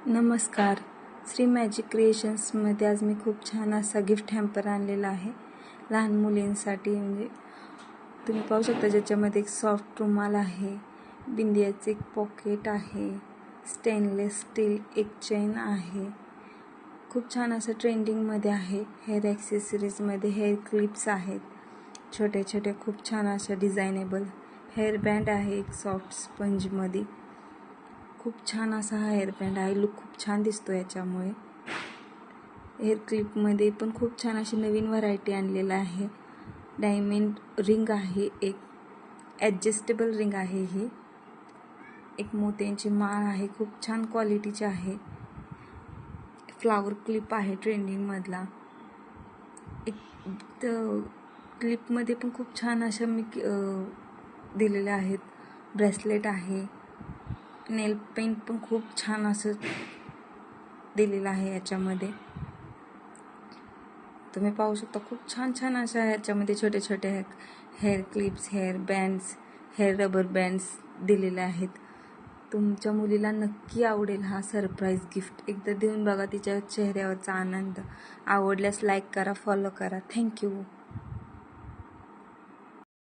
नमस्कार. श्री मॅजिक क्रिएशन्समध्ये आज मी खूप छान असा गिफ्ट हॅम्पर आणलेला आहे लहान मुलींसाठी. म्हणजे तुम्ही पाहू शकता ज्याच्यामध्ये एक सॉफ्ट रुमाल आहे, बिंदियाचे एक पॉकेट आहे, स्टेनलेस स्टील एक चेन आहे. खूप छान असं ट्रेंडिंगमध्ये आहे. हेअर ॲक्सेसरीजमध्ये हेअर क्लिप्स आहेत छोटे छोटे, खूप छान अशा डिझायनेबल. हेअर बँड आहे एक सॉफ्ट स्पंजमध्ये. खूप छान असा हा हेअर बँड आहे. लुक खूप छान दिसतो याच्यामुळे. हेअर क्लिपमध्ये पण खूप छान अशी नवीन व्हरायटी आणलेला आहे. डायमंड रिंग आहे, एक ॲडजस्टेबल रिंग आहे ही. एक मोत्यांची माळ आहे, खूप छान क्वालिटीची आहे. फ्लावर क्लिप आहे ट्रेंडिंगमधला. एक क्लिपमध्ये पण खूप छान अशा मी दिलेल्या आहेत. ब्रेसलेट आहे. नेल पेंट पण खूप छान असं दिलेलं आहे याच्यामध्ये. तुम्ही पाहू शकता खूप छान छान अशा याच्यामध्ये छोटे छोटे hair clips, hair bands, hair rubber bands दिलेले आहेत. तुमच्या मुलीला नक्की आवडेल हा सरप्राईज गिफ्ट. एकदा देऊन बघा, तिच्या चेहऱ्यावरचा आनंद. आवडल्यास लाईक करा, फॉलो करा. थँक्यू.